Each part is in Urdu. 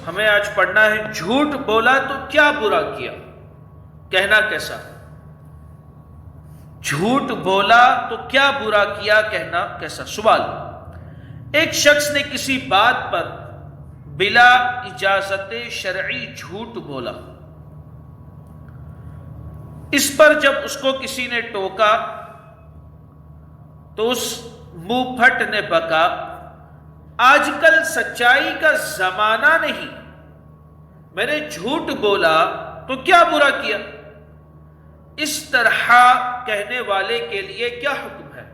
ہمیں آج پڑھنا ہے جھوٹ بولا تو کیا برا کیا، کہنا کیسا؟ جھوٹ بولا تو کیا برا کیا، کہنا کیسا؟ سوال: ایک شخص نے کسی بات پر بلا اجازت شرعی جھوٹ بولا۔ اس پر جب اس کو کسی نے ٹوکا تو اس منہ پھٹ نے بکا، آج کل سچائی کا زمانہ نہیں، میں نے جھوٹ بولا تو کیا برا کیا، اس طرح کہنے والے کے لیے کیا حکم ہے؟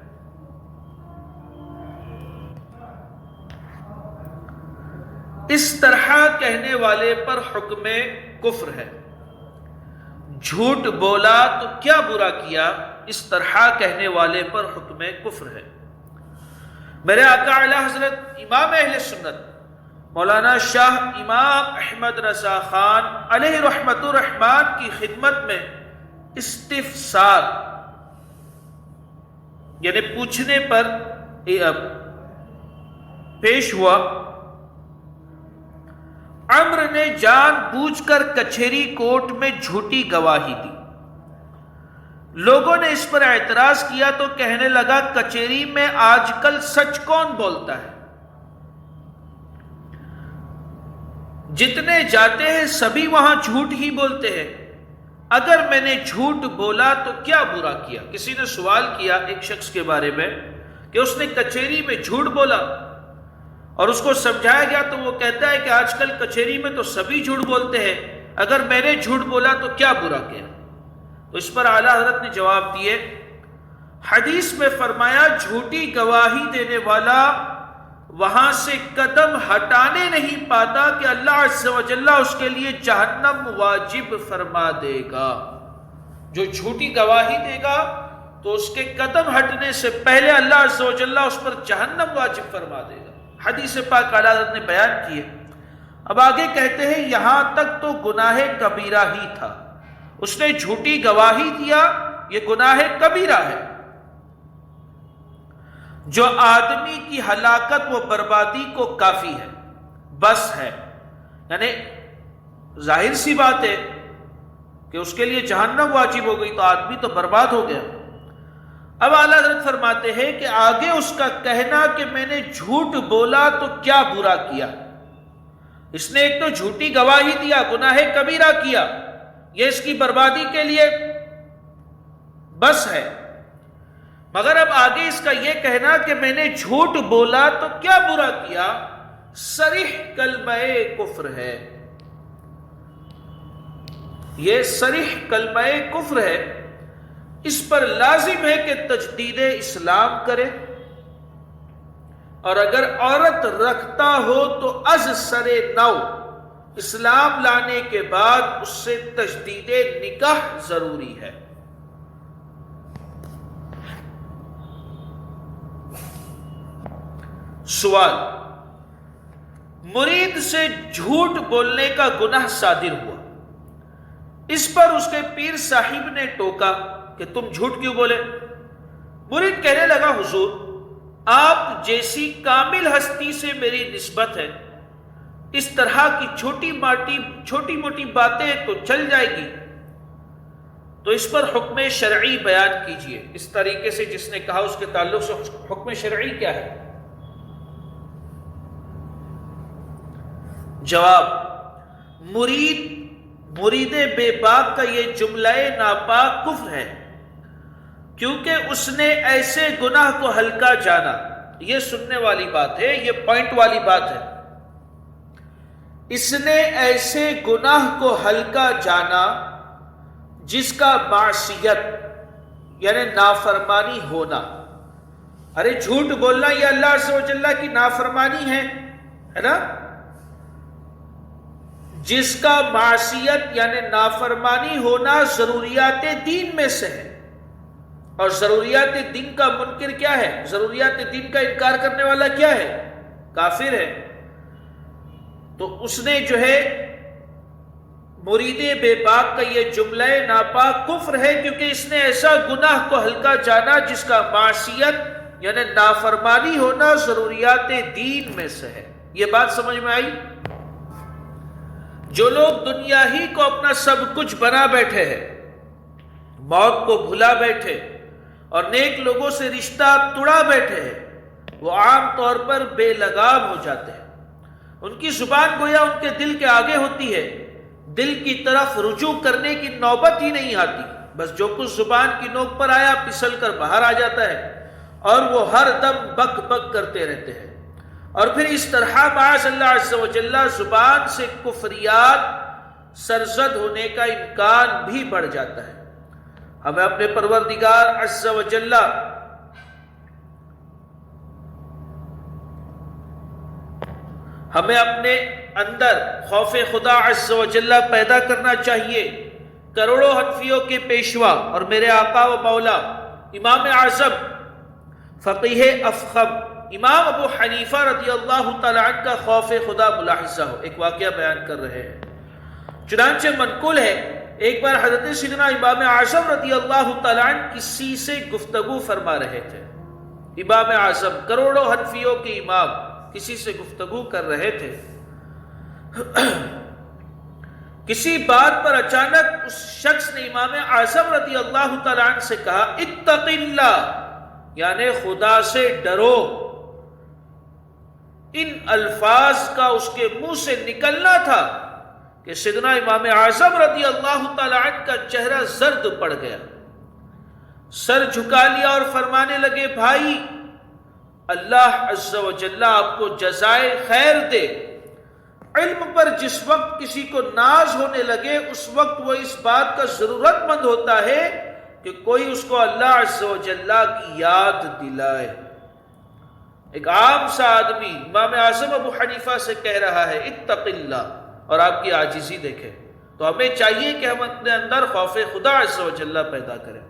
اس طرح کہنے والے پر حکم کفر ہے۔ جھوٹ بولا تو کیا برا کیا، اس طرح کہنے والے پر حکم کفر ہے۔ میرے آقا اعلی حضرت امام اہل سنت مولانا شاہ امام احمد رضا خان علیہ رحمت الرحمان کی خدمت میں استفسار یعنی پوچھنے پر پیش ہوا۔ عمر نے جان بوجھ کر کچہری کورٹ میں جھوٹی گواہی دی۔ لوگوں نے اس پر اعتراض کیا تو کہنے لگا، کچہری میں آج کل سچ کون بولتا ہے؟ جتنے جاتے ہیں سبھی وہاں جھوٹ ہی بولتے ہیں، اگر میں نے جھوٹ بولا تو کیا برا کیا؟ کسی نے سوال کیا ایک شخص کے بارے میں کہ اس نے کچہری میں جھوٹ بولا اور اس کو سمجھایا گیا تو وہ کہتا ہے کہ آج کل کچہری میں تو سبھی جھوٹ بولتے ہیں، اگر میں نے جھوٹ بولا تو کیا برا کیا؟ تو اس پر اعلیٰ حضرت نے جواب دیے، حدیث میں فرمایا جھوٹی گواہی دینے والا وہاں سے قدم ہٹانے نہیں پاتا کہ اللہ عز و جل اس کے لیے جہنم واجب فرما دے گا۔ جو جھوٹی گواہی دے گا تو اس کے قدم ہٹنے سے پہلے اللہ عز و جل اس پر جہنم واجب فرما دے گا۔ حدیث پاک اعلیٰ حضرت نے بیان کی ہے۔ اب آگے کہتے ہیں یہاں تک تو گناہ کبیرہ ہی تھا، اس نے جھوٹی گواہی دیا، یہ گناہ کبیرہ ہے جو آدمی کی ہلاکت و بربادی کو کافی ہے، بس ہے، یعنی ظاہر سی بات ہے کہ اس کے لیے جہنم واجب ہو گئی تو آدمی تو برباد ہو گیا۔ اب اعلیٰ حضرت فرماتے ہیں کہ آگے اس کا کہنا کہ میں نے جھوٹ بولا تو کیا برا کیا، اس نے ایک تو جھوٹی گواہی دیا، گناہ کبیرہ کیا، یہ اس کی بربادی کے لیے بس ہے، مگر اب آگے اس کا یہ کہنا کہ میں نے جھوٹ بولا تو کیا برا کیا، صریح کلمہ کفر ہے، یہ صریح کلمہ کفر ہے۔ اس پر لازم ہے کہ تجدید اسلام کرے، اور اگر عورت رکھتا ہو تو از سر نو اسلام لانے کے بعد اس سے تجدید نکاح ضروری ہے۔ سوال: مرید سے جھوٹ بولنے کا گناہ صادر ہوا، اس پر اس کے پیر صاحب نے ٹوکا کہ تم جھوٹ کیوں بولے؟ مرید کہنے لگا، حضور آپ جیسی کامل ہستی سے میری نسبت ہے، اس طرح کی چھوٹی موٹی باتیں تو چل جائے گی، تو اس پر حکم شرعی بیان کیجئے۔ اس طریقے سے جس نے کہا اس کے تعلق سے حکم شرعی کیا ہے؟ جواب: مرید بے باک کا یہ جملہ ناپاک کفر ہے، کیونکہ اس نے ایسے گناہ کو ہلکا جانا۔ یہ سننے والی بات ہے، یہ پوائنٹ والی بات ہے۔ اس نے ایسے گناہ کو ہلکا جانا جس کا معصیت یعنی نافرمانی ہونا، ارے جھوٹ بولنا یہ اللہ عز و جل کی نافرمانی ہے نا، جس کا معصیت یعنی نافرمانی ہونا ضروریات دین میں سے ہے، اور ضروریات دین کا منکر کیا ہے؟ ضروریات دین کا انکار کرنے والا کیا ہے؟ کافر ہے۔ تو اس نے جو ہے مرید بے باک کا یہ جملہ ناپاک کفر ہے، کیونکہ اس نے ایسا گناہ کو ہلکا جانا جس کا معصیت یعنی نافرمانی ہونا ضروریات دین میں سے ہے۔ یہ بات سمجھ میں آئی؟ جو لوگ دنیا ہی کو اپنا سب کچھ بنا بیٹھے ہیں، موت کو بھلا بیٹھے اور نیک لوگوں سے رشتہ توڑا بیٹھے ہیں، وہ عام طور پر بے لگام ہو جاتے ہیں۔ ان کی زبان گویا ان کے دل کے آگے ہوتی ہے، دل کی طرف رجوع کرنے کی نوبت ہی نہیں آتی، بس جو کچھ زبان کی نوک پر آیا پھسل کر باہر آ جاتا ہے اور وہ ہر دم بک بک کرتے رہتے ہیں۔ اور پھر اس طرح معاذ اللہ عز و جل زبان سے کفریات سرزد ہونے کا امکان بھی بڑھ جاتا ہے۔ ہمیں اپنے پروردگار عز و جل ہمیں اپنے اندر خوف خدا عز و جل پیدا کرنا چاہیے۔ کروڑوں حنفیوں کے پیشوا اور میرے آقا و مولا امام اعظم فقیہ افخم امام ابو حنیفہ رضی اللہ تعالیٰ عنہ کا خوف خدا ملاحظہ ہو۔ ایک واقعہ بیان کر رہے ہیں، چنانچہ منقول ہے ایک بار حضرت سیدنا امام اعظم رضی اللہ تعالیٰ عنہ کسی سے گفتگو فرما رہے تھے۔ امام اعظم کروڑوں حنفیوں کے امام کسی سے گفتگو کر رہے تھے، کسی بات پر اچانک اس شخص نے امام اعظم رضی اللہ تعالیٰ عنہ سے کہا اتق اللہ، یعنی خدا سے ڈرو۔ ان الفاظ کا اس کے منہ سے نکلنا تھا کہ سیدنا امام اعظم رضی اللہ تعالیٰ عنہ کا چہرہ زرد پڑ گیا، سر جھکا لیا اور فرمانے لگے بھائی اللہ عز و جل آپ کو جزائے خیر دے۔ علم پر جس وقت کسی کو ناز ہونے لگے اس وقت وہ اس بات کا ضرورت مند ہوتا ہے کہ کوئی اس کو اللہ عز و جل کی یاد دلائے۔ ایک عام سا آدمی امام اعظم ابو حنیفہ سے کہہ رہا ہے اتق اللہ، اور آپ کی عاجزی دیکھیں، تو ہمیں چاہیے کہ ہم اپنے اندر خوف خدا عز و جل پیدا کریں۔